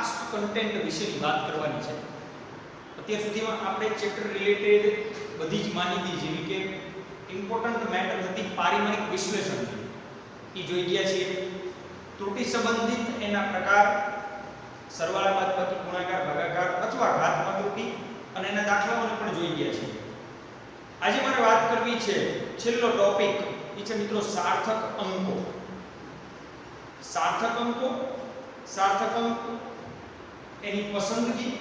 Vast content વિશેની વાત કરવાની છે. અત્યાર સુધીમાં આપણે ચેપ્ટર રિલેટેડ બધી જ માહિતી જેવી કે ઇમ્પોર્ટન્ટ મેટર હતી પારિમાણિક વિશ્લેષણ એ જોઈ ગયા છીએ. ત્રુટિ સંબંધિત એના પ્રકાર, સરવાળા, બાદબાકી, ગુણાકાર, ભાગાકાર અથવા ઘાતમાં ત્રુટિ અને એના દાખલાઓને પણ જોઈ ગયા છીએ. આજે મારે વાત કરવી છે છેલ્લો ટોપિક એ છે મિત્રો સાર્થક અંકો. સાર્થક અંકો, સાર્થક અંક, એની પસંદગી,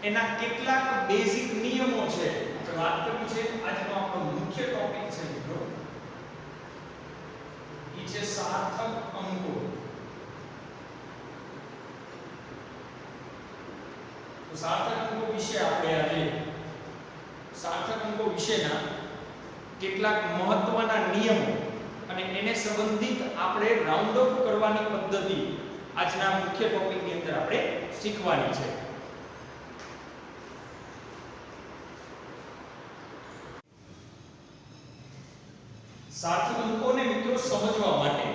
એના કેટલાક બેઝિક નિયમો છે આપણે વાત કરવી છે. આજનો આપણો મુખ્ય ટોપિક છે મિત્રો એ છે સાર્થક અંકો. તો સાર્થક અંકો વિશે આપણે આજે સાર્થક અંકો વિશેના કેટલાક મહત્વના નિયમો અને એને સંબંધિત આપણે રાઉન્ડ ઓફ કરવાની પદ્ધતિ આજના મુખ્ય ટોપિકની અંદર આપણે શીખવાની છે. સાર્થક અંકોને મિત્રો સમજવા માટે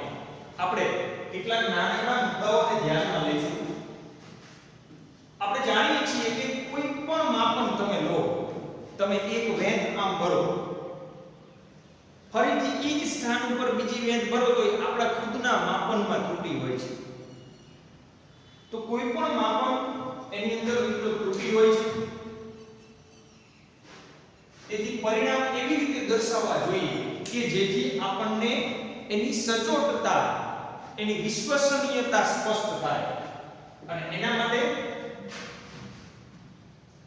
આપણે કેટલાક નાના મુદ્દાઓને ધ્યાનમાં લઈશું. આપણે જાણીએ છીએ કે કોઈ પણ માપન તમે લો, તમે એક વેધ આમ ભરો, ફરીથી એ જ સ્થાન ઉપર બીજી વેધ ભરો તો આપણા ખુદના માપનમાં ત્રુટિ હોય છે. તો કોઈ પણ માપન એની અંદર મિત્રો ત્રુટિ હોય છે. તેથી પરિણામ એવી રીતે દર્શાવવા જોઈએ કે જેથી આપણને એની સચોટતા, એની વિશ્વસનીયતા સ્પષ્ટ થાય. અને એના માટે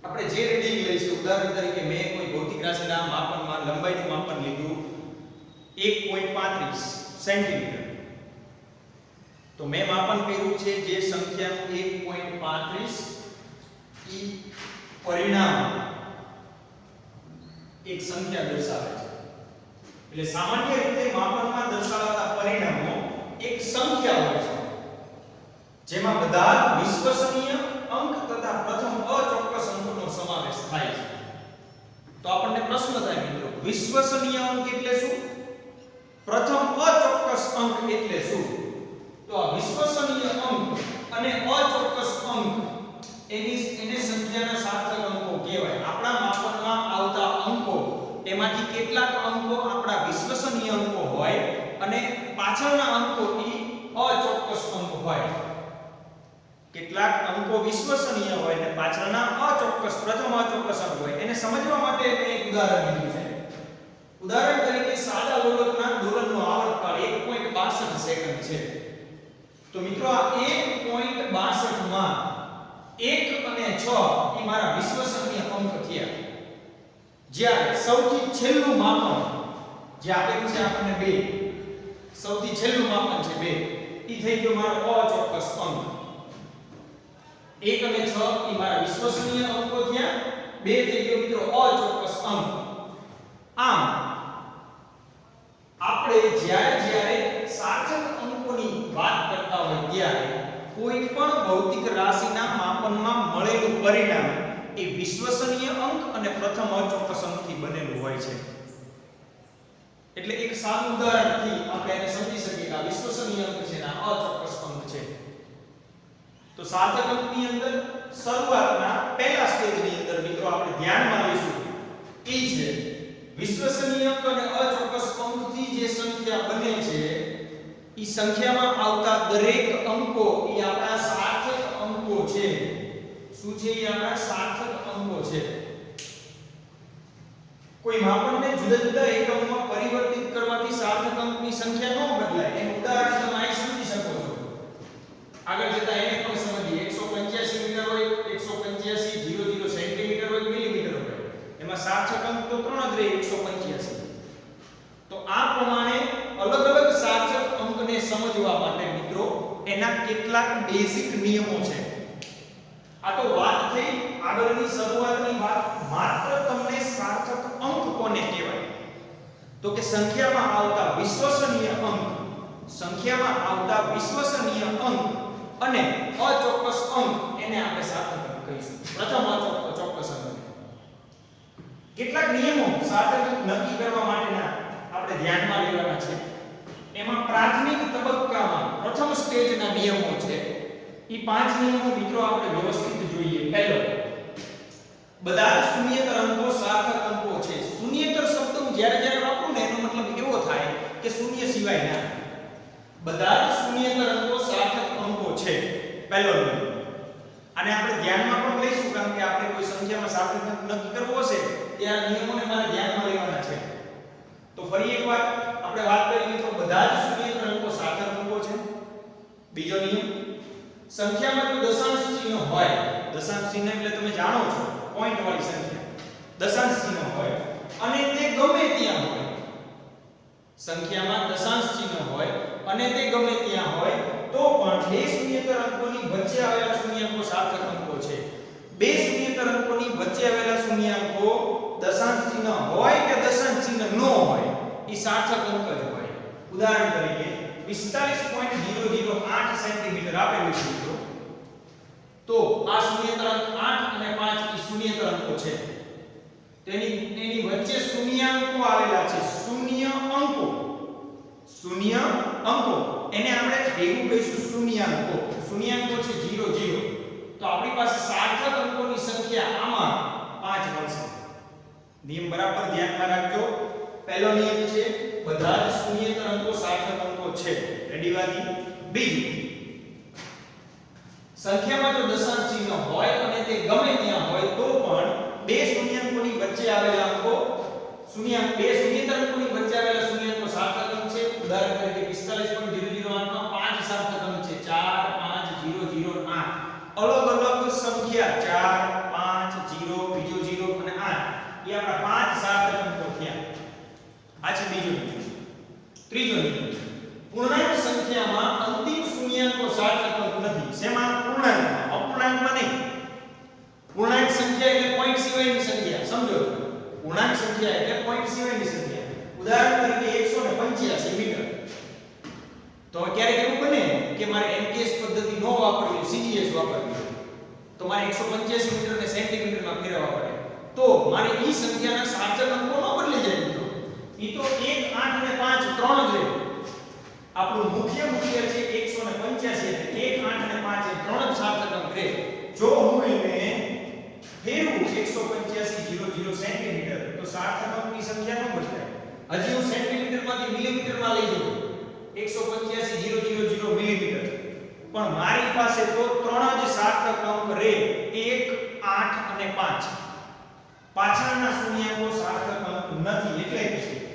આપણે જે રીડિંગ લઈશું, ઉદાહરણ તરીકે મેં કોઈ ભૌતિક રાશિના માપનમાં લંબાઈનું માપન લીધું 1.35 સેન્ટીમીટર. તો મેં માપન કર્યું છે જે સંખ્યા 1.35 ઈ પરિણામ એક સંખ્યા દર્શાવે છે. એટલે સામાન્ય રીતે માપનમાં દર્શાવાતા પરિણામો એક સંખ્યા હોય છે જેમાં બધા વિશ્વસનીય અંક તથા પ્રથમ અચોક્કસ અંકનો સમાવેશ થાય છે. તો આપણને પ્રશ્ન થાય મિત્રો, વિશ્વસનીય અંક એટલે શું? પ્રથમ અચોક્કસ અંક એટલે શું? તો આ વિશ્વસનીય અંક અને અચોક્કસ અંક એને સંખ્યાના સાર્થક અંકો કહેવાય. આપણા માપનમાં આવતા અંકો એમાંથી કેટલાક અંકો આપણા વિશ્વસનીય અંકો હોય અને પાછળના અંકો ઈ અચોક્કસ અંક હોય. કેટલાક અંકો વિશ્વસનીય હોય અને પાછળના અચોક્કસ, પ્રથમ અચોક્કસ અંક હોય. એને સમજવા માટે મેં એક ઉદાહરણ લીધું છે. ઉદાહરણ તરીકે સાદા લોલકના દોલનનો આવર્તકાળ 1.62 સેકન્ડ છે. તો મિત્રો આ 1.62 માં 1 અને 6 એ મારા વિશ્વસનીય અંક થયા. જ્યારે સૌથી છેલ્લું માપન જે આપેલું છે આપણને 2, સૌથી છેલ્લું માપન છે 2, ઈ થઈ ગયો મારો અચોક્કસ અંક. 1 અને 6 એ મારા વિશ્વસનીય અંકો થયા, 2 થઈ ગયો મિત્રો અચોક્કસ અંક. આમ આપણે જ્યારે સાર્થક અંકોની વાત કરતા હોય ત્યારે કોઈ પણ ભૌતિક રાશિના માપનમાં મળેલું પરિણામ એ વિશ્વસનીય અંક અને પ્રથમ અચોક્કસ અંકથી બનેલું હોય છે. એટલે એક સાદું ઉદાહરણથી આપણે એને સમજી શકીએ કે આ વિશ્વસનીય અંક છે અને આ અચોક્કસ અંક છે. તો સાર્થક અંકની અંદર શરૂઆતના પહેલા સ્ટેજની અંદર મિત્રો આપણે ધ્યાનમાં લઈશું એ છે વિશ્વસનીય અંક અને અચોક્કસ અંકથી જે સંખ્યા બને છે ઈ સંખ્યામાં આવતા દરેક અંકો ઈ આપણા સાર્થક અંકો છે. શું છે? ઈ આપણા સાર્થક અંકો છે. કોઈ માપનને જુદા જુદા એકમોમાં પરિવર્તિત કરવાથી સાર્થક અંકની સંખ્યા ન બદલાય. એનું ઉદાહરણ તમે અહીં સમજી શકો છો. આગળ જતા એને પણ સમજીએ. 185 મીટર હોય, 185 00 સેન્ટીમીટર હોય, મિલીમીટર હોય. એમાં સાર્થક અંક તો 3 જ રહે, 185. તો આ પ્રમાણે અલગ અલગ સાર્થક અંકને સમજવા માટે મિત્રો એના કેટલાક બેઝિક નિયમો છે. આ તો વાત થઈ આગળની શરૂઆતની વાત. માત્ર તમને સાર્થક અંક કોને કહેવાય? તો કે સંખ્યામાં આવતા વિશ્વસનીય અંક, સંખ્યામાં આવતા વિશ્વસનીય અંક અને અચોક્કસ અંક એને આપણે સાર્થક અંક કહીશું. પ્રથમ અચોક્કસ અંક. કેટલાક નિયમો સાર્થક અંક નક્કી કરવા માટેના આપણે ધ્યાનમાં લેવાના છે. એમાં પ્રાથમિક તબક્કામાં પ્રથમ સ્ટેજના નિયમો છે ઈ 5 નિયમો મિત્રો આપણે વ્યવસ્થિત જોઈએ. પહેલો, બધા જ શૂન્યેતર અંકો સાર્થક અંકો છે. શૂન્યેતર શબ્દ હું જ્યારે વાપરું ને એનો મતલબ એવો થાય કે શૂન્ય સિવાયના. બધા જ શૂન્યેતર અંકો સાર્થક અંકો છે. પહેલો નિયમ. અને આપણે ધ્યાનમાં પણ લઈશું કારણ કે આપણે કોઈ સંખ્યામાં સાર્થક નક્કી કરવો હશે ત્યારે નિયમોને મારે ધ્યાનમાં લેવાના છે. તો ફરી એકવાર આપણે વાત કરી મિત્રો બધા જ શૂન્યેતર અંકો સાર્થક અંકો છે. બીજો નિયમ, સંખ્યામાં જો દશાંશ ચિહ્ન હોય, દશાંશ ચિહ્ન એટલે તમે જાણો છો પોઈન્ટ વાળી સંખ્યા, દશાંશ ચિહ્ન હોય અને તે ગમે ત્યાં હોય, સંખ્યામાં દશાંશ ચિહ્ન હોય અને તે ગમે ત્યાં હોય તો પણ બે શૂન્યેતર અંકોની વચ્ચે આવેલા શૂન્યાંકો સાર્થક અંકો છે. બે શૂન્યેતર અંકોની વચ્ચે આવેલા શૂન્યાંકો દશાંશ ચિહ્ન હોય કે દશાંશ ચિહ્ન ન હોય એ સાર્થક અંક જ હોય. ઉદાહરણ તરીકે 45.008 સેન્ટીમીટર આપેલું છે મિત્રો, તો આ શૂન્યેતર અંક 8 અને 5 એ શૂન્યેતર અંકો છે. તેની વચ્ચે શૂન્યાંકો આવેલા છે, શૂન્ય અંકો, શૂન્ય અંકો એને આપણે ભેગું કહીશું શૂન્યાંકો. શૂન્યાંકો છે 0 0, તો આપણી પાસે સાર્થક અંકોની સંખ્યા આમાં 5 મળશે. નિયમ બરાબર ધ્યાનમાં રાખજો. પહેલો નિયમ છે બધા જ શૂન્યેતર અંકો સાર્થક અંકો છે. રેડી વાદી. બીજું, સંખ્યામાં જો દશાંશ ચિહ્ન હોય અને તે ગમે ત્યાં હોય તો પણ બે શૂન્યાંકોની વચ્ચે આવેલા અંકો બે શૂન્યેતર અંકોની વચ્ચે આવેલા શૂન્યાંકો સાર્થક અંક છે. ઉદાહરણ તરીકે 45.008 માં 5 સાર્થક અંક છે, 4 5 0 0 8. અલગ અલગ સંખ્યા 4 5 0 બીજો 0 અને 8 એ આપણા 5 સાર્થક અંકો થયા. આ છે બીજો નિયમ. ત્રીજો નિયમ, પૂર્ણાંક સંખ્યામાં અંતિમ શૂન્યાંકો સાર્થક અંક નથી. શેમાં? પૂર્ણાંકમાં, અપૂર્ણાંકમાં નહીં. પૂર્ણાંક સંખ્યા એટલે પોઈન્ટ સિવાયની સંખ્યા, સમજો. પૂર્ણાંક સંખ્યા એટલે પોઈન્ટ સિવાયની સંખ્યા. ઉદાહરણ તરીકે 185 મીટર. તો ક્યારેક એવું બને કે મારે MKS પદ્ધતિ ન વાપરવી, CGS વાપરવી, તો મારે 185 મીટરને સેન્ટીમીટરમાં ફેરવવા પડે. તો મારે ઈ સંખ્યાના સાર્થક અંકો ન બદલી જાય મિત્રો. ઈ તો 1 8 અને 5 ત્રણ જ રહે. આપણું મુખ્ય છે 185 એટલે 1 8 અને 5 એ ત્રણ જ સાર્થક અંક રહે. જો હું એને ફેરવું 185 0 0 સેન્ટીમીટર તો સાર્થક અંકની સંખ્યા ન બદલાય. હજી હું સેન્ટીમીટરમાંથી મિલીમીટરમાં લઈ જાઉં 185 0 0 0 મિલીમીટર, પણ મારી પાસે તો ત્રણ જ સાર્થક અંક રહે, 1 8 અને 5. પાછળના શૂન્યાંકો સાર્થક અંક નથી. એટલે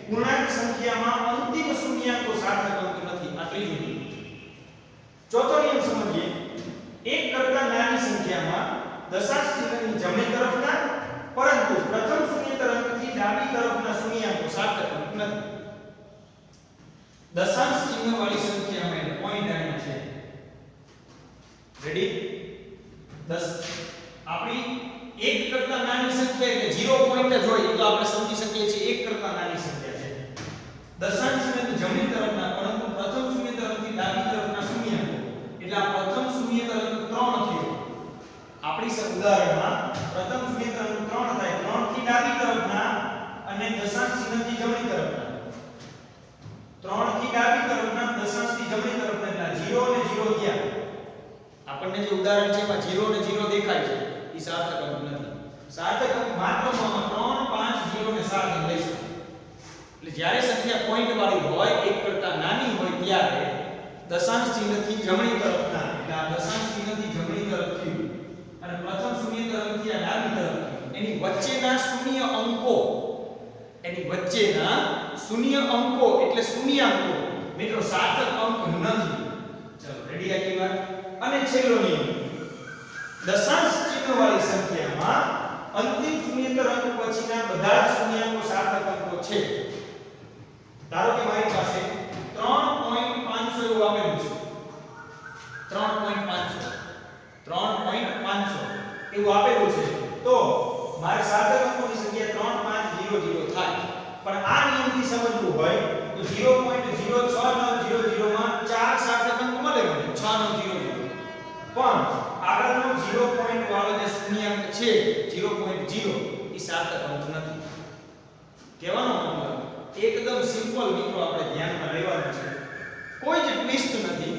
પૂર્ણાંક સંખ્યામાં અંતિમ શૂન્યાંકો સાર્થક અંક નથી. આ ત્રીજો નિયમ. ચોથો નિયમ સમજીએ. એક કરતા નાની સંખ્યામાં દશાંશ ચિહ્નની જમણી તરફના પરંતુ પ્રથમ શૂન્યેતર અંકથી ડાબી તરફના શૂન્યાંકો સાર્થક અંક નથી. દશાંશ ચિહ્ન વાળી સંખ્યામાં એટલે પોઈન્ટ અહીંયા છે. રેડી? આપણી એક કરતા નાની સંખ્યા એટલે 0 પોઈન્ટ જ હોય તો આપણે સમજી શકીએ છીએ એક કરતા નાની સંખ્યા છે. દશાંશ ચિહ્નની જમણી તરફના પરંતુ પ્રથમ શૂન્યેતર અંકથી ડાબી તરફના શૂન્યાંકો એટલે આ પ્રથમ શૂન્યેતર અંક 3 થયો. આપણી ઉદાહરણમાં પ્રથમ શૂન્યેતર અંક 3 થાય, 3 થી ડાબી તરફના અને દશાંશ ચિહ્નથી જમણી તરફના. 3 થી ડાબી તરફના દશાંશથી જમણી તરફના એટલે 0 અને 0 થયા. આપણને જે ઉદાહરણ છે એમાં 0 અને 0 દેખાય છે, એ સાર્થક અંક નથી. સાર્થક અંક માત્ર 3 5 0 ને 7 એમ લઈશું. એટલે જ્યારે સંખ્યા પોઈન્ટ વાળી હોય, એક કરતા નાની હોય ત્યારે દશાંશ ચિહ્નથી જમણી તરફના એટલે આ દશાંશ ચિહ્નથી જમણી તરફથી અને પ્રથમ શૂન્યેતર અંકથી આ ડાબી તરફથી એની વચ્ચેના શૂન્ય અંકો એટલે શૂન્યાંકો મિત્રો સાર્થક અંક નથી. ચલો રેડી આગળ વાત. અને છેલ્લો નિયમ, દશાંશ ચિહ્ન વાળી સંખ્યામાં અંતિમ શૂન્યેતર અંક પછીના બધા જ શૂન્યાંકો સાર્થક અંકો છે. ધારો કે મારી પાસે 3.500 એવું આપેલું છે, 3.500 એવું આપેલું છે, તો મારે સાર્થક અંકોની સંખ્યા 3500 થાય. પણ આ નિયમથી સમજવું હોય તો 0.0600 માં 4 સાર્થક અંક મળે મને, 6900. પણ આગળનો 0 પોઈન્ટ વાળો જે શૂન્યાંક છે 0.0 એ સાર્થક અંક નથી. કહેવાનો મતલબ એકદમ સિમ્પલ મિત્રો આપણે ધ્યાનમાં લેવાનું છે, કોઈ જ ટ્વિસ્ટ નથી.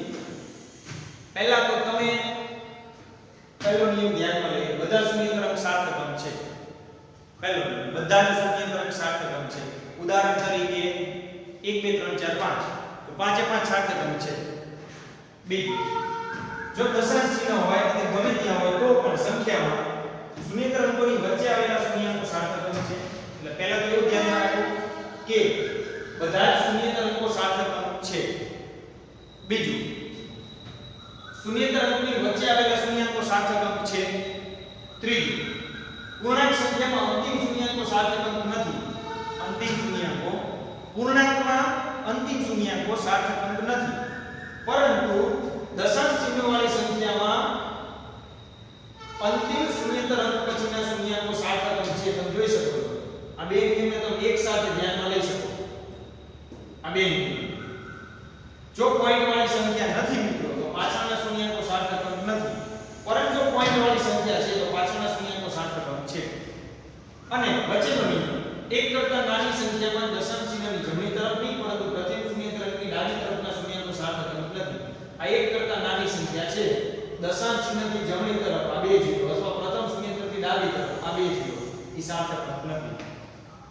પહેલા તો તમે પહેલો નિયમ ધ્યાનમાં લઈએ, બધા શૂન્યેતર અંક સાર્થક અંક છે. પહેલો બધા જ શૂન્યેતર અંક સાર્થક અંક છે. ઉદાહરણ તરીકે 1 2 3 4 5 તો પાંચે પાંચ સાર્થક અંક છે. બીજું જો દશાંશ ચિહ્ન હોય કે ગમે ત્યાં હોય તો પણ સંખ્યામાં શૂન્યેતર અંકોની વચ્ચે આવેલા શૂન્યાંકો સાર્થક અંક છે. એટલે પહેલા તો એવું ધ્યાનમાં રાખવું કે બધા જ શૂન્યેતર અંકો સાર્થક અંક છે. બીજું શૂન્યેતર અંકની વચ્ચે આવેલા શૂન્યાંકો સાર્થક અંક છે. ત્રીજું પૂર્ણાંક સંખ્યામાં અંતિમ શૂન્યાંકો સાર્થક અંક નથી. અંતિમ શૂન્યાંકો પૂર્ણાંકમાં અંતિમ શૂન્યાંકો સાર્થક અંક નથી, પરંતુ દશાંશ ચિહ્નવાળી સંખ્યામાં અંતિમ શૂન્યેતર અંક પછીના શૂન્યાંકો સાર્થક અંક છે. તમે જોઈ શકો છો આ બે નિયમને તમે એક સાથે ધ્યાનમાં લઈ શકો. આ બે નિયમ જો પોઈન્ટ વાળી સંખ્યા નથી મિત્રો તો પાછળના શૂન્યાંકો સાર્થક અંક નથી, પરંતુ જો પોઈન્ટ વાળી સંખ્યા છે તો પાછળના શૂન્યાંકો સાર્થક અંક છે. અને વચ્ચેનો નિયમ એક કરતા નાની સંખ્યામાં દશાંશ ચિહ્નની જમણી તરફની પરંતુ પ્રથમ શૂન્યેતર અંકની ડાબી તરફના શૂન્યાંકો સાર્થક અંક નથી. આ એક કરતા નાની સંખ્યા છે, દશાંશ ચિહ્નથી જમણી તરફ આ બે જીરો અથવા પ્રથમ શૂન્યેતરથી ડાબી તરફ આ બે જીરો એ સાર્થક અંક નથી.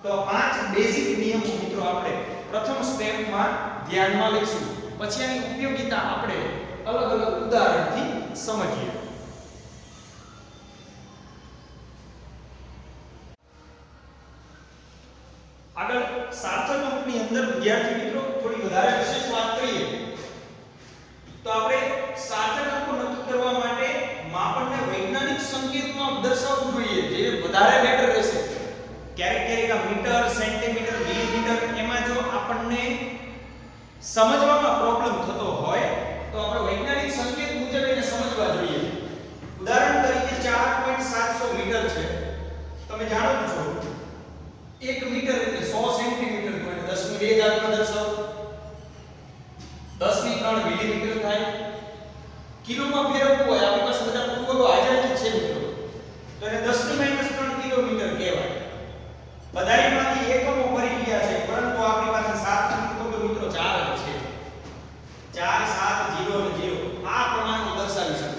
તો પાંચ બેઝિક નિયમો મિત્રો આપણે પ્રથમ સ્ટેપમાં ધ્યાનમાં લઈશું, પછી આની ઉપયોગિતા આપણે અલગ અલગ ઉદાહરણથી સમજીએ. આગળ સાર્થક અંકની અંદર વિદ્યાર્થી મિત્રો થોડી વધારે વિશેષ વાત કરીએ તો આપણે સાર્થક અંકો નક્કી કરવા માટે માપનને વૈજ્ઞાનિક સંકેતમાં દર્શાવવું જોઈએ, જે વધારે બેટર રહેશે. ક્યારેક આ મીટર, સેન્ટીમીટર, મિલીમીટર એમાં જો આપણને સમજવામાં પ્રોબ્લેમ થતો હોય તો આપણે વૈજ્ઞાનિક સંકેત મુજબ એને સમજવા જોઈએ. ઉદાહરણ તરીકે 4.700 મીટર છે. તમે જાણો છો 1 મીટર એટલે 100 સેન્ટીમીટર તો એને 10 ની 2 ઘાતમાં દર્શાવો. 10 ની 3 મિલીમીટર થાય. કિલોમાં ફેરવવું હોય આપણી પાસે બધા પૂર્વજો હાજર જ છે મિત્રો, તો એને 10 ની -3 કિલોમીટર કહેવાય. બધાયમાંથી એકમો ભરી ગયા છે, પરંતુ આપણી પાસે 7 અંકો તો મિત્રો 4 જ છે. 4 7 0 અને 0 આ પ્રમાણમાં દર્શાવી શકે.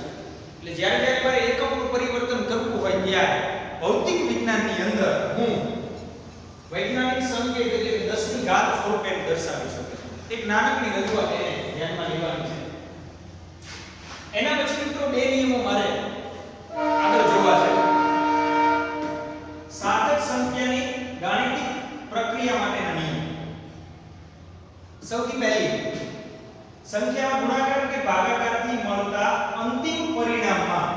એટલે જ્યારે મારે એકમોનું પરિવર્તન કરવું હોય ત્યારે ભૌતિક વિજ્ઞાનની અંદર હું વૈજ્ઞાનિક સંકેત એટલે 10 ની ઘાત સ્વરૂપે દર્શાવી શકે. એક નાનકડી રજૂઆત એને ધ્યાનમાં લેવાની છે. એના પછી મિત્રો બે નિયમો મારે આગળ જોવા છે. સાર્થક સંખ્યાની ગાણિતિક પ્રક્રિયા માટેના નિયમ. સૌથી પહેલી સંખ્યામાં ગુણાકાર કે ભાગાકારથી મળતા અંતિમ પરિણામમાં,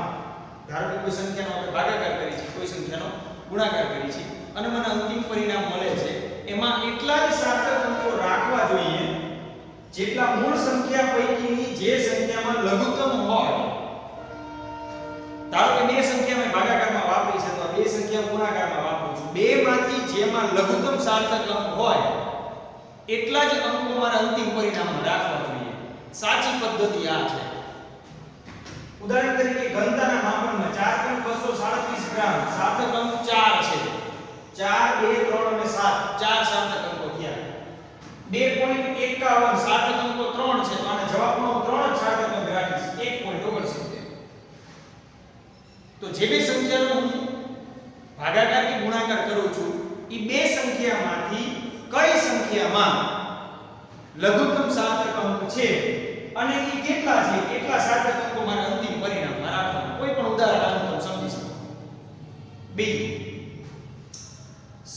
ધારો કે કોઈ સંખ્યાનો આપણે ભાગાકાર કરી છે, કોઈ સંખ્યાનો ગુણાકાર કરી છે અને મને અંતિમ પરિણામ મળે છે, એમાં એટલા જ સાર્થક અંકો રાખવા જોઈએ જેટલા મૂળ સંખ્યા પૈકીની જે સંખ્યામાં લઘુત્તમ હોય. ધારો કે બે સંખ્યા મેં ભાગાકારમાં વાપરી છે તો બે સંખ્યા ગુણાકારમાં વાપરું છું. બે માંથી જેમાં લઘુત્તમ સાર્થક અંક હોય એટલા જ અંકો મારા અંતિમ પરિણામમાં રાખવા જોઈએ. સાચી પદ્ધતિ આ છે. ઉદાહરણ તરીકે ઘનતાના માપનમાં 4.237 ગ્રામ સાર્થક અંક 4 છે. 4 2 3 અને 7 ચાર સાર્થક અંકો થયા. 2.51 સાર્થક અંકો 3 છે તો આના જવાબમાં 3 જ સાર્થક અંક રાખીશ. 1.69. તો જે બે સંખ્યાનો હું ભાગાકાર કે ગુણાકાર કરું છું એ બે સંખ્યામાંથી કઈ સંખ્યામાં લઘુત્તમ સાર્થક અંક છે અને એ કેટલા છે એટલા સાર્થક અંકો મારા અંતિમ પરિણામમાં રાખવાના. કોઈ પણ ઉદાહરણ તમે સમજી શકો. બીજું,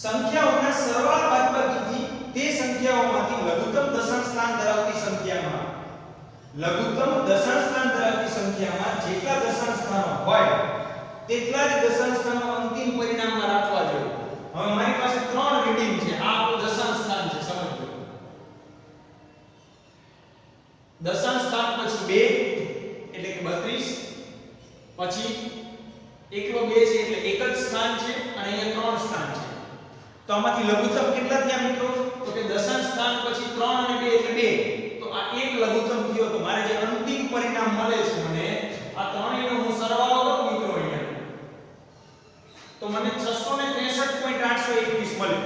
સંખ્યાઓના સરવાળા બાદબાકીથી તે સંખ્યાઓમાંથી લઘુત્તમ દશાંશ સ્થાન ધરાવતી સંખ્યામાં જેટલા દશાંશ સ્થાનો હોય તેટલા જ દશાંશ સ્થાનો અંતિમ પરિણામમાં રાખવા જોઈએ. હવે મારી પાસે 3 રીડિંગ છે. આ આપણું દશાંશ સ્થાન છે, સમજો. દશાંશ સ્થાન પછી 2 એટલે કે 32, પછી એકલો 2 છે એટલે એક જ સ્થાન છે અને અહીંયા 3 સ્થાન છે. તો આમાંથી લઘુત્તમ કેટલા થયા મિત્રો? તો કે દશાંશ સ્થાન પછી 3 અને 2 એટલે 2. તો આ એક લઘુત્તમ થયો. તો મારે જે અંતિમ પરિણામ મળે છે મને આ ત્રણેયનો હું સરવાળો કરું મિત્રો અહીંયા, તો મને 663.821 મળે.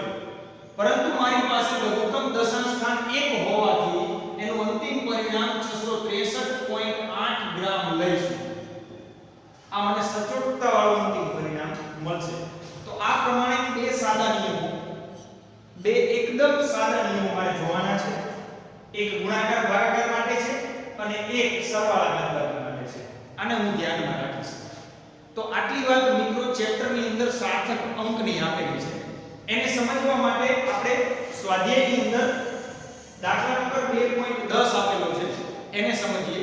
પરંતુ મારી પાસે લઘુત્તમ દશાંશ સ્થાન 1 હોવાથી એનું અંતિમ પરિણામ 663.8 ગ્રામ લઈશું. આ મને સાદા નિયમો મારે જોવાના છે. એક ગુણાકાર ભાગાકાર માટે છે અને એક સરવાળા બાદબાકી માટે છે. આને હું ધ્યાનમાં રાખીશ. તો આટલી વાત મિત્રો ચેપ્ટરની અંદર સાર્થક અંકની આપેલી છે. એને સમજવા માટે આપણે સ્વાધ્યાયની અંદર દાખલા નંબર 2.10 આપેલો છે એને સમજીએ.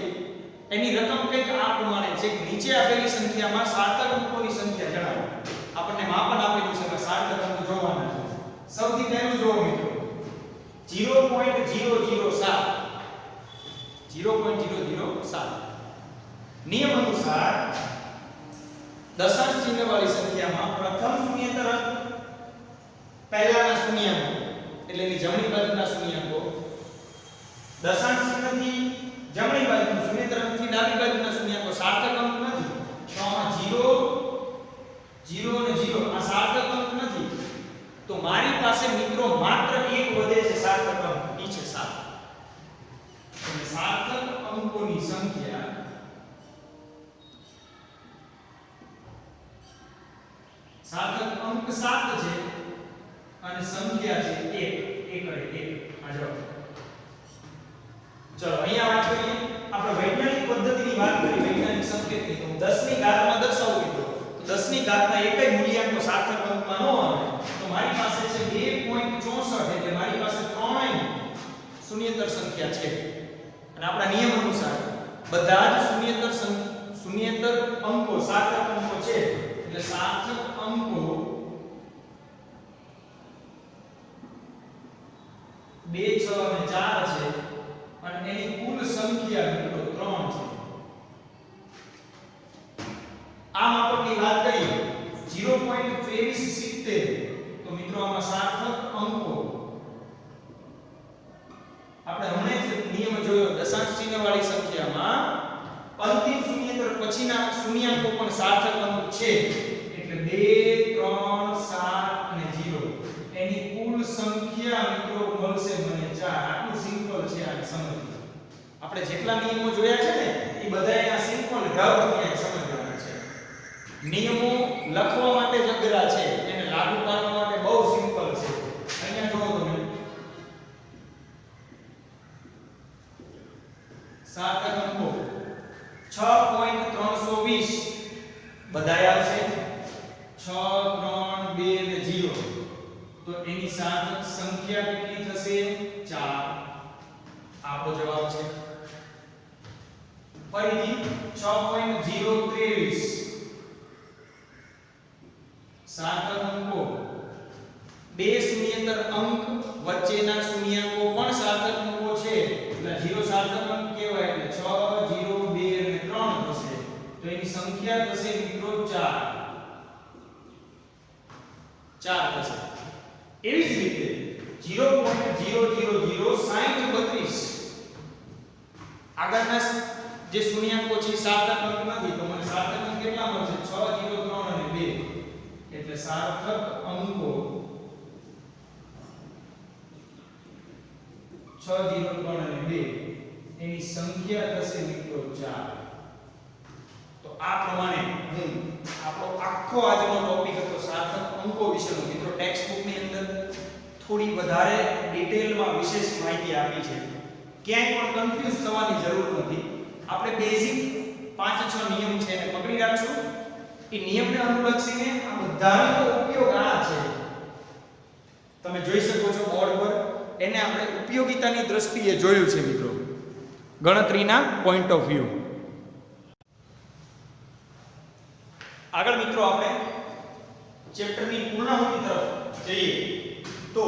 એની રકમ કંઈક આ પ્રમાણે છે કે નીચે આપેલી સંખ્યામાં સાર્થક અંકોની સંખ્યા જણાવો. આપણને માપન આપેલું છે કે સાર્થક અંકો જોવાના છે. સૌથી પહેલું જોવો મિત્રો 0.007 0.007 નિયમ અનુસાર દશાંશ ચિહ્ન વાળી સંખ્યામાં પ્રથમ શૂન્યેતર અંક પહેલાના શૂન્યાંકો એટલે એની જમણી બાજુના શૂન્યાંકો દશાંશ ચિહ્નથી જમણી બાજુનું શૂન્યેતર અંકથી ડાબી બાજુના શૂન્યાંકો સાર્થક અંક નથી. તો આમાં 0 0 અને 0 આ સાર્થક અંક નથી. તો મારી પાસે મિત્રો માત્ર એક વધે છે સાર્થક અંક ઈ છે 7. એટલે સાર્થક અંકોની સંખ્યા સાર્થક અંક 7 છે અને સંખ્યા છે 1 આ જવાબ. ચલો અહીંયા વાત કરીએ. આપણે વૈજ્ઞાનિક પદ્ધતિની વાત કરી, વૈજ્ઞાનિક સંકેતની. તો 10 ની ઘાતમાં દર્શાવું મિત્રો તો 10 ની ઘાતના એકય મૂલ્યાંકો સાર્થક અંકમાં ન આવે. તો મારી પાસે છે 2.64 એટલે મારી પાસે ત્રણેય શૂન્યેતર સંખ્યા છે. અને આપણા નિયમ અનુસાર બધા જ શૂન્યેતર અંકો સાર્થક અંકો છે. એટલે સાર્થક અંકો 2 6 અને 4 છે અને એની કુલ સંખ્યા મિત્રો 3 છે. આમ આપણે વાત કરીએ 0.2370 તો મિત્રો આમાં સાર્થક અંકો આપણે હમણાં જ નિયમ જોયો દશાંશ ચિહ્ન વાળી સંખ્યામાં અંતિમ શૂન્યેતર પછીના શૂન્યાંકો પણ સાર્થક અંક છે. એટલે 2 3 7 અને 0 એની કુલ સંખ્યા મિત્રો મળશે મને 4. આટલું સિમ્પલ છે આ સમજ. આપણે જેટલા નિયમો જોયા છે ને એ બધાય આ સિમ્પલ ઢબથી સમજવાના છે. નિયમો લખવા માટે જ અઘરા છે, એને લાગુ પાડવા માટે બહુ સિમ્પલ છે. અહીંયા જોવો તમે સાર્થક અંકો 6.320 બધાય આવશે 6 3 2 અને 0. તો એની સાર્થક સંખ્યા કેટલી થશે 4. આપણો જવાબ છે. ફરીથી 6.023 સાર્થક અંકો બે શૂન્યેતર અંક વચ્ચેના શૂન્યાંકો પણ સાર્થક અંકો છે. એટલે 0 સાર્થક અંક કહેવાય. એટલે 6 0 2 અને 3 થશે. તો એની સંખ્યા થશે મિત્રો 4 થશે. એવી જ રીતે 0.0006032 આગળના જે શૂન્યાંકો છે સાર્થક અંક નથી. તો મને સાર્થક અંક કેટલા મળશે 6 0 3 અને 2. એટલે સાર્થક અંકો 6 0 3 અને 2 એની સંખ્યા થશે મિત્રો 4. તો આ પ્રમાણે હું આપણો આખો આજનો ટોપિક હતો સાર્થક અંકો વિશેનો. મિત્રો ટેક્સ્ટ બુક ની અંદર થોડી વધારે ડિટેલમાં વિશેષ માહિતી આપી છે. ક્યાંય પણ કન્ફ્યુઝ થવાની જરૂર નથી. આપણે બેઝિક 5-6 નિયમ છે એને પકડી રાખશું. એ નિયમને અનુલક્ષીને આ બધાનો ઉપયોગ આ છે. તમે જોઈ શકો છો બોર્ડ પર. એને આપણે ઉપયોગિતાની દ્રષ્ટિએ જોયું છે મિત્રો, ગણતરીના પોઈન્ટ ઓફ વ્યૂ. આગળ મિત્રો આપણે ચેપ્ટરની પૂર્ણાહુતિ તરફ જઈએ તો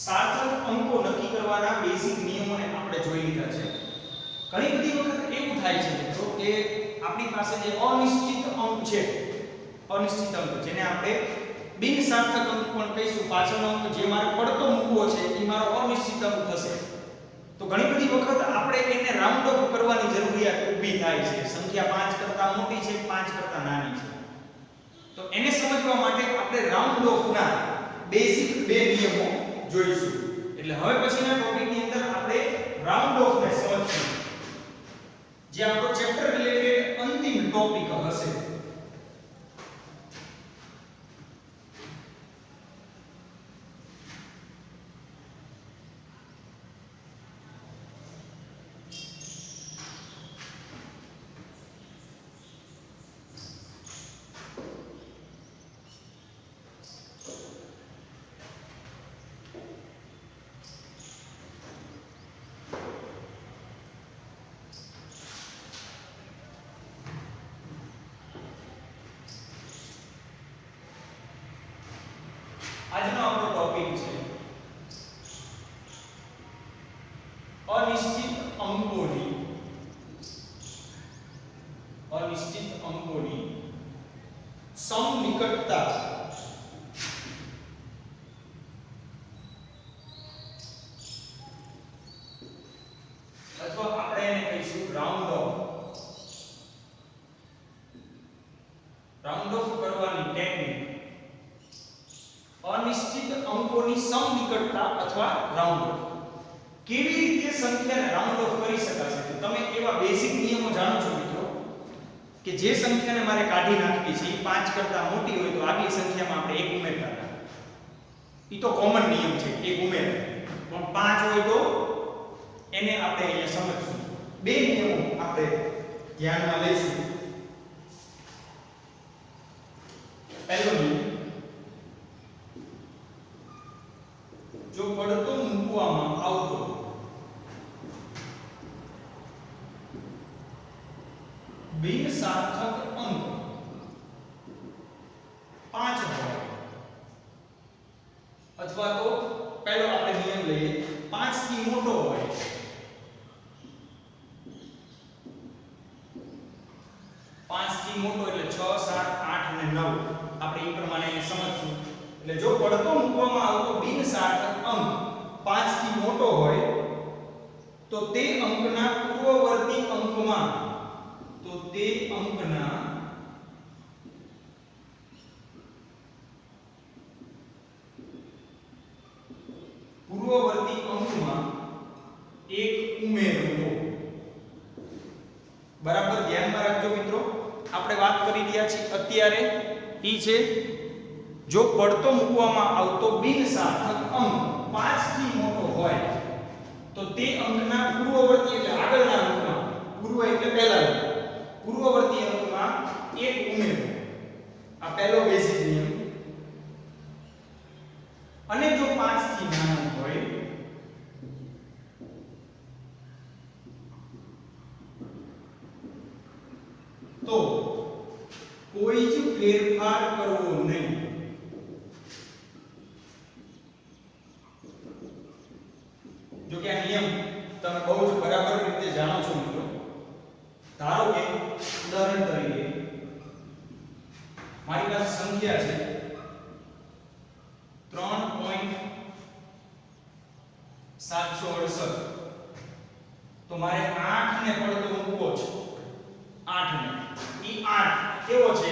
સાર્થક અંકો નક્કી કરવાના બેઝિક નિયમોને આપણે જોઈ લીધા છે. ઘણી બધી વખત એવું થાય છે મિત્રો કે આપણી પાસે જે અનિશ્ચિત અંક છે, અનિશ્ચિત અંક જેને આપણે બિન સાર્થક અંક પણ કહીશું, પાછળનો અંક જે મારે પડતો મૂકવો છે એ મારો અનિશ્ચિત અંક થશે. તો ઘણી બધી વખત આપણે એને રાઉન્ડ ઓફ કરવાની જરૂરિયાત ઊભી થાય છે. સંખ્યા 5 કરતા મોટી છે, 5 કરતા નાની છે. તો એને સમજવા માટે આપણે રાઉન્ડ ઓફના બેઝિક બે નિયમો જોઈશું. એટલે હવે પછીના ટોપિકની અંદર આપણે રાઉન્ડ ઓફને સમજીશું, જે આપણો ચેપ્ટર રિલેટેડ અંતિમ ટોપિક હશે. અનિશ્ચિત અંકોની સમનિકટતા અથવા આપણે એને કહીશું રાઉન્ડ ઓફ કરવાની ટેકનિક અનિશ્ચિત અંકોની સમનિકટતા અથવા રાઉન્ડ ઓફ. કેવી રીતે સંખ્યાને રાઉન્ડ ઓફ કરી શકાશે? તો તમે એવા બેઝિક નિયમો જાણો છો મિત્રો કે જે સંખ્યાને મારે કાઢી નાખવી છે એ 5 કરતા મોટી હોય તો આગલી સંખ્યામાં આપણે 1 ઉમેરતા હતા. એ તો કોમન નિયમ છે, 1 ઉમેરતા. પણ 5 હોય તો એને આપણે અહીંયા સમજશું. બે નિયમો આપણે ધ્યાનમાં લઈશું. પહેલો નિયમ, જો પડતો મૂકવામાં આવતો બિન સાર્થક અંક 5 હોય અથવા તો પહેલો આપણે નિયમ લઈએ 5 થી મોટો હોય, 5 થી મોટો એટલે 6 7 8 અને 9 આપણે એ પ્રમાણે એને સમજશું. એટલે જો પડતો મૂકવામાં આવતો બિન સાર્થક અંક 5 થી મોટો હોય તો તે અંકના પૂર્વવર્તી અંકમાં એક ઉમેરવો. બરાબર ધ્યાનમાં રાખજો મિત્રો, આપણે વાત કરી રહ્યા છીએ અત્યારે ઈ છે જો પડતો મૂકવામાં આવતો બિન સાર્થક અંક 5 થી મોટો હોય તો તે અંકના પૂર્વવર્તી એટલે આગળના અંકમાં, પૂર્વ એટલે પહેલા, પૂર્વવર્તી અંકમાં 1 ઉમેરવો. આ પહેલો બેઝિક નિયમ. અને જો 5 થી નાનો હોય તો કોઈ જ ફેરફાર કરવો નહીં. જો કે આ નિયમ તમે બહુ જ બરાબર રીતે જાણો છો મિત્રો. ધારો કે ઉદાહરણ તરીકે મારી પાસે સંખ્યા છે 3.768 તો મારે 8 ને પડતો મૂકવો છે. 8 ને ઈ 8 કેવો છે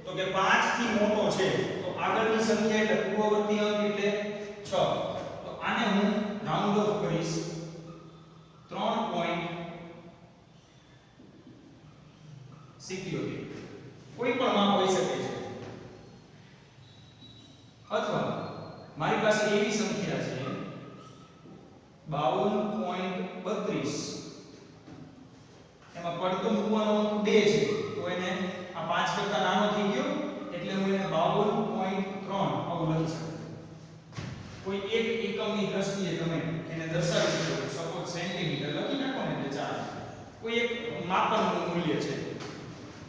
તો કે 5 થી મોટો છે તો આગળની સંખ્યા એટલે પૂર્વવર્તી અંક એટલે 6 તો આને હું રાઉન્ડ ઓફ કરીશ 3.77 કોઈ પણ માપ હોઈ શકે છે. અથવા મારી પાસે એવી સંખ્યા છે 52.32 એમાં પડતો મૂકવાનો અંક 2 છે તો એને આ 5 કરતા નાનો થઈ ગયો એટલે હું એને 52.3 આવું લખી શકું. કોઈ એક એકમની દ્રષ્ટિએ તમે એને દર્શાવી શકો છો. સપોઝ સેન્ટીમીટર લખી નાખો ને એટલે ચાલે. કોઈ એક માપનનું મૂલ્ય છે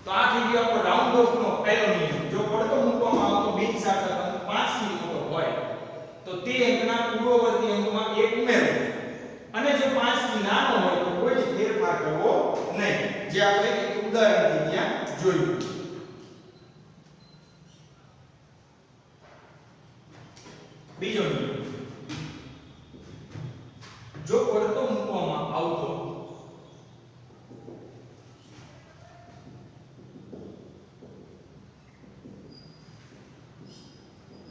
તો આ થઈ ગયો આપણો રાઉન્ડ ઓફ નો પહેલો નિયમ. જો પડતો મૂકવામાં આવતો બિન સાર્થક અંક 5 થી મોટો હોય તો તે અંકના પૂર્વવર્તી અંકમાં 1 ઉમેરવો. અને જો 5 થી નાનો હોય તો કોઈ જ ફેરફાર કરવો નહીં, જે આપણે એક ઉદાહરણથી ત્યાં જોયું. બીજો નિયમ, જો પડતો મૂકવામાં આવતો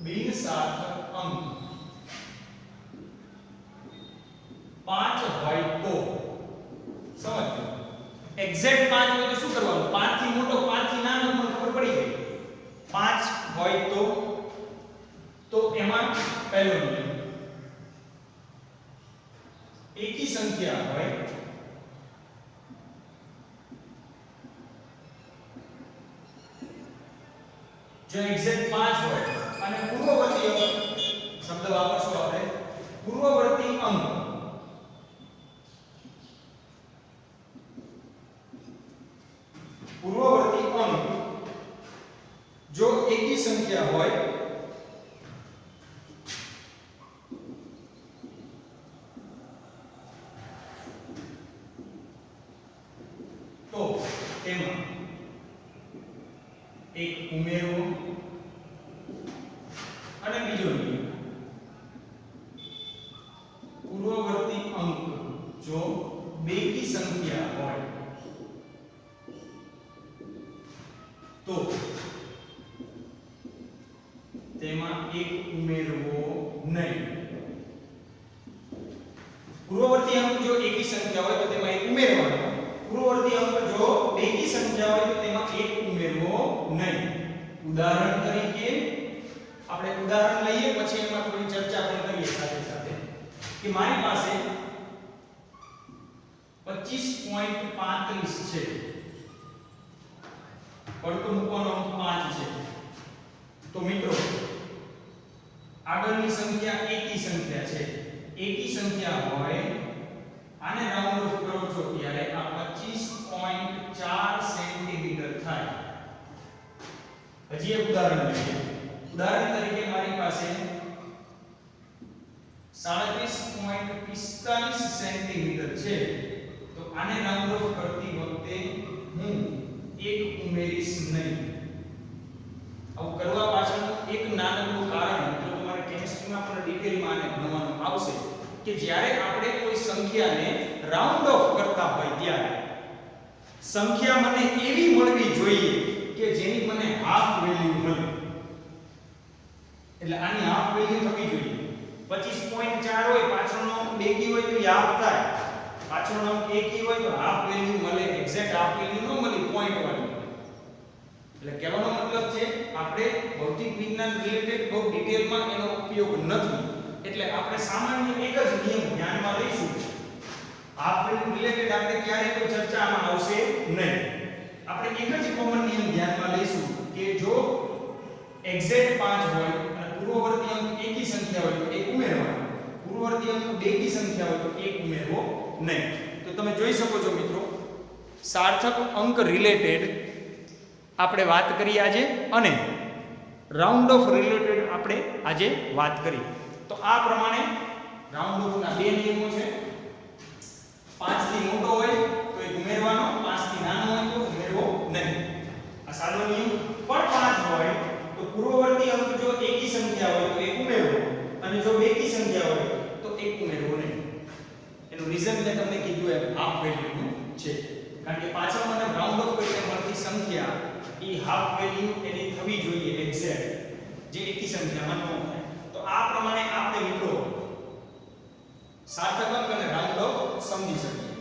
બિન સાર્થક અંક 5 હોય તો સમજો. એક્ઝેક્ટ 5 હોય તો શું કરવાનું? 5 થી મોટો 5 થી નાનો મને ખબર પડી ગઈ. 5 હોય તો એમાં પહેલો નિયમ એકી સંખ્યા હોય જો એક્ઝેક્ટ 5 હોય અને પૂર્વવર્તી અંક શબ્દ વાપરશું આપણે પૂર્વવર્તી અંક જો એકી સંખ્યા હોય તો તેમાં એક ઉમેરવો અને બીજો નિયમ પૂર્વવર્તી અંક જો બેકી સંખ્યા હોય તો તેમાં એક ઉમેરવો નહીં. પૂર્વવર્તી અંક જો એકી સંખ્યા હોય તો તેમાં એક ઉમેરવાનો. પૂર્વવર્તી અંક જો બેકી સંખ્યા હોય તો તેમાં એક ઉમેરવો નહીં. ઉદાહરણ તરીકે આપણે ઉદાહરણ લઈએ પછી એમાં થોડી ચર્ચા પણ કરીએ સાથે સાથે કે મારી પાસે 25.35 છે. પડતો મૂકવાનો અંક 5 છે. તો મિત્રો આગળની સંખ્યા એકી સંખ્યા છે. એકી સંખ્યા હોય આને રાઉન્ડ ઓફ કરો છો ત્યારે આ 25.4 સેન્ટીમીટર થાય. હજી એક ઉદાહરણ લઈએ. ઉદાહરણ તરીકે મારી પાસે 37.45 સેન્ટીમીટર છે. તો આને રાઉન્ડ ઓફ કરતી વખતે હું એક ઉમેરીશ નહીં. આવું કરવા પાછળનું એક નાનકડું કારણ મિત્રો તમારે કેમિસ્ટ્રીમાં પણ ડિટેલમાં આને ભણવાનું આવશે કે જ્યારે આપણે કોઈ સંખ્યાને રાઉન્ડ ઓફ કરતા હોય ત્યારે સંખ્યા મને એવી મળવી જોઈએ કે જેની મને હાફ વેલ્યુ મળે. એટલે આની હાફ વેલ્યુ થવી જોઈએ. 25.4 હોય પાછળનો અંક બેકી હોય તો હાફ થાય. પાછળનો અંક એકી હોય તો હાફ વેલ્યુ મળે. એક્ઝેક્ટ હાફ વેલ્યુ ન મળી પોઈન્ટ વાળી. એટલે કહેવાનો મતલબ છે આપણે ભૌતિક વિજ્ઞાન રિલેટેડ બહુ ડિટેલમાં એનો ઉપયોગ નથી. એટલે આપણે સામાન્ય એક જ નિયમ ધ્યાનમાં લઈશું. હાફ વેલ્યુ રિલેટેડ આપણે ક્યારેય કોઈ ચર્ચામાં આવશે નહીં. આપણે એક જ કોમન નિયમ ધ્યાનમાં લઈશું કે જો એક્ઝેક્ટ 5 હોય અને પૂર્વવર્તી અંક એકી સંખ્યા હોય તો એક ઉમેરવાનો. પૂર્વવર્તી અંક બેકી સંખ્યા હોય તો એક ઉમેરવો નહીં. તો તમે જોઈ શકો છો મિત્રો સાર્થક અંક રિલેટેડ આપણે વાત કરી આજે અને રાઉન્ડ ઓફ રિલેટેડ આપણે આજે વાત કરી. તો આ પ્રમાણે રાઉન્ડ ઓફ ના બે નિયમો છે. 5 થી મોટો હોય તો એક ઉમેરવાનો, 5 થી નાનો હોય તો ઉમેરવો નહીં. આ સાદો નિયમ. પણ 5 હોય તો પૂર્વવર્તી અંક જો એકી સંખ્યા હોય તો એક ઉમેરવો અને જો બેકી સંખ્યા હોય તો એક ઉમેરવો નહીં. એનું રીઝન મેં તમને કીધું એમ હાફ વેલ્યુ છે. કારણ કે પાછળ મને રાઉન્ડ ઓફ કરીને મળતી સંખ્યા એ હાફ વેલ્યુ એની થવી જોઈએ એક્ઝેક્ટ જે એકી સંખ્યામાં ન થાય. તો આ પ્રમાણે આપણે મિત્રો સાર્થક અંક અને રાઉન્ડ ઓફ સમજી શકીએ.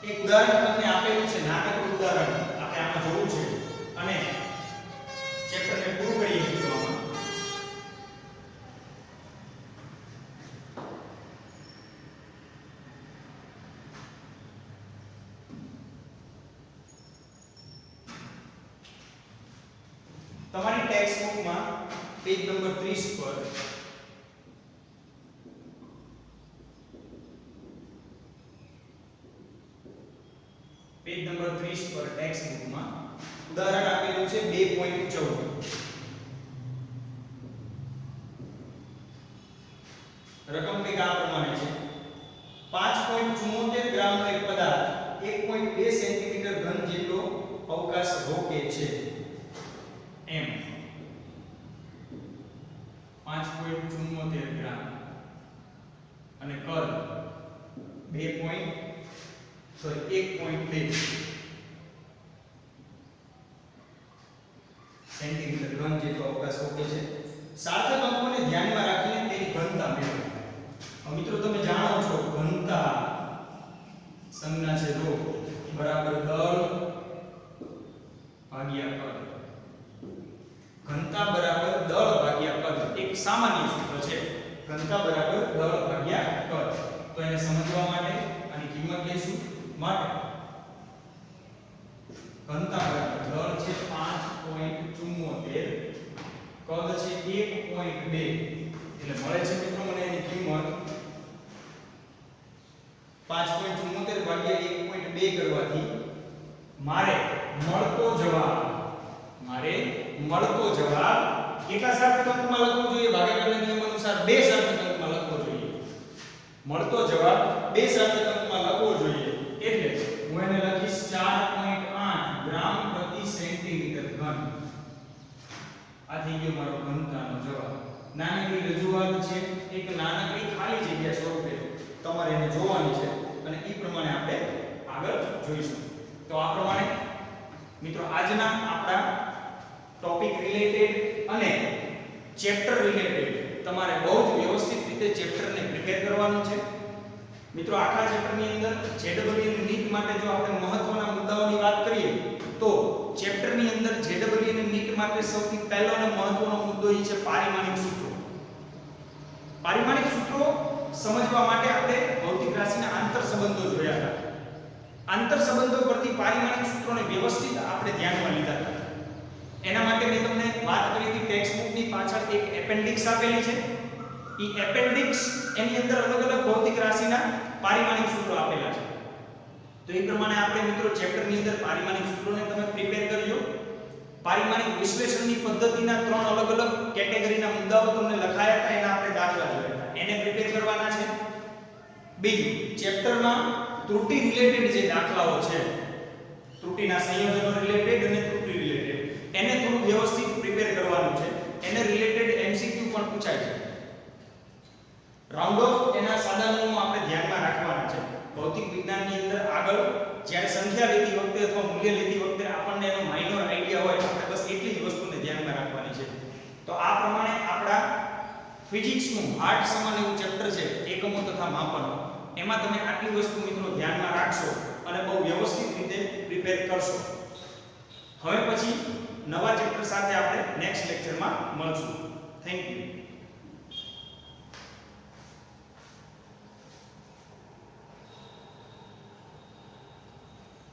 એક ઉદાહરણ તમને આપેલું છે, નાનકડું ઉદાહરણ આપણે આમાં જોવું છે અને ચેપ્ટરને પૂરું કરીએ મિત્રો. આમાં તમારી ટેક્સ્ટ બુકમાં પેજ નંબર 30 પર પેજ નંબર 30 પર ટેક્સ્ટ બુકમાં ઉદાહરણ આપેલું છે 2.14. રકમ કંઈક આ પ્રમાણે છે. 5.74 ગ્રામનો એક પદાર્થ 1.2 સેન્ટીમીટર ઘન જેટલો અવકાશ રોકે છે. એમ 5.74 ગ્રામ અને કદ 1.2 સેન્ટીમીટર ઘન જેટલો અવકાશ રોકે છે. સાર્થક અંકોને ધ્યાનમાં રાખીને તેની ઘનતા મેળવો. મિત્રો તમે જાણો છો ઘનતા સંજ્ઞા છે રો બરાબર દળ ભાગ્યા કદ. ઘનતા બરાબર દળ ભાગ્યા કદ એક સામાન્ય સૂત્ર છે. ઘનતા બરાબર દળ ભાગ્યા કદ. તો એને સમજવા માટે આની કિંમત લઈશું. માટે ઘનતા બરાબર દળ છે 5.74 કદ છે 1.2 એટલે મળે છે મિત્રો મને એની કિંમત 5.74 ભાગ્યા 1.2 કરવાથી મારે મળતો જવાબ કેટલા સાર્થક અંકમાં લખવો જોઈએ? ભાગાકારના નિયમ અનુસાર 2 સાર્થક અંકમાં લખવો જોઈએ. મળતો જવાબ 2 સાર્થક અંકમાં લખવો જોઈએ. એટલે હું રજૂઆત છે એક નાનકડી ખાલી જગ્યા સ્વરૂપે તમારે એને જોવાની છે અને એ પ્રમાણે આપણે આગળ જોઈશું. તો આ પ્રમાણે મિત્રો આજના આપણા ટોપિક રિલેટેડ અને ચેપ્ટર રિલેટેડ તમારે બહુ જ વ્યવસ્થિત રીતે ચેપ્ટરને પ્રિપેર કરવાનું છે. મિત્રો આખા ચેપ્ટરની અંદર JEE નીટ માટે જો આપણે મહત્વના મુદ્દાઓની વાત કરીએ તો ચેપ્ટરની અંદર JEE નીટ માટે સૌથી પહેલો અને મહત્વનો મુદ્દો એ છે પારિમાણિક સૂત્રો. પારિમાણિક સૂત્રો સમજવા માટે આપણે ભૌતિક રાશિના આંતર સંબંધો જોયા હતા. આંતર સંબંધો પરથી પારિમાણિક સૂત્રોને વ્યવસ્થિત આપણે ધ્યાનમાં લીધા હતા. એના માટે મેં તમને વાત કરી હતી ટેક્સ્ટ બુકની પાછળ એક એપેન્ડિક્સ આપેલી છે. ઈ એપેન્ડિક્સ એની અંદર અલગ અલગ ભૌતિક રાશિના પારિમાણિક સૂત્રો આપેલા છે. તો એ પ્રમાણે આપણે મિત્રો ચેપ્ટરની અંદર પારિમાણિક સૂત્રોને તમે પ્રિપેર કરજો. પારિમાણિક વિશ્લેષણની પદ્ધતિના 3 અલગ અલગ કેટેગરીના મુદ્દાઓ તમને લખાયા હતા, એના આપણે દાખલા જોયા હતા, એને પ્રિપેર કરવાના છે. બીજું ચેપ્ટરમાં ત્રુટિ રિલેટેડ જે દાખલાઓ છે, ત્રુટિના સંયોજનો રિલેટેડ અને ત્રુટિ રિલેટેડ, એને થોડું વ્યવસ્થિત પ્રિપેર કરવાનું છે. એને રિલેટેડ MCQ પણ પૂછાય છે. રાઉન્ડ ઓફ એના સાદા નિયમો આપણે ધ્યાનમાં રાખવાના છે. ભૌતિક વિજ્ઞાનની અંદર આગળ જ્યારે સંખ્યા લેતી વખતે અથવા મૂલ્ય લેતી વખતે આપણને એનો માઇનોર આઈડિયા હોય, આપણે બસ એટલી જ વસ્તુને ધ્યાનમાં રાખવાની છે. તો આ પ્રમાણે આપણા ફિઝિક્સનું હાર્ટ સમાન એવું ચેપ્ટર છે એકમો તથા માપનો, એમાં તમે આટલી વસ્તુ મિત્રો ધ્યાનમાં રાખશો અને બહુ વ્યવસ્થિત રીતે પ્રિપેર કરશો. હવે પછી નવા ચેપ્ટર સાથે આપણે નેક્સ્ટ લેક્ચરમાં મળશું. Thank you.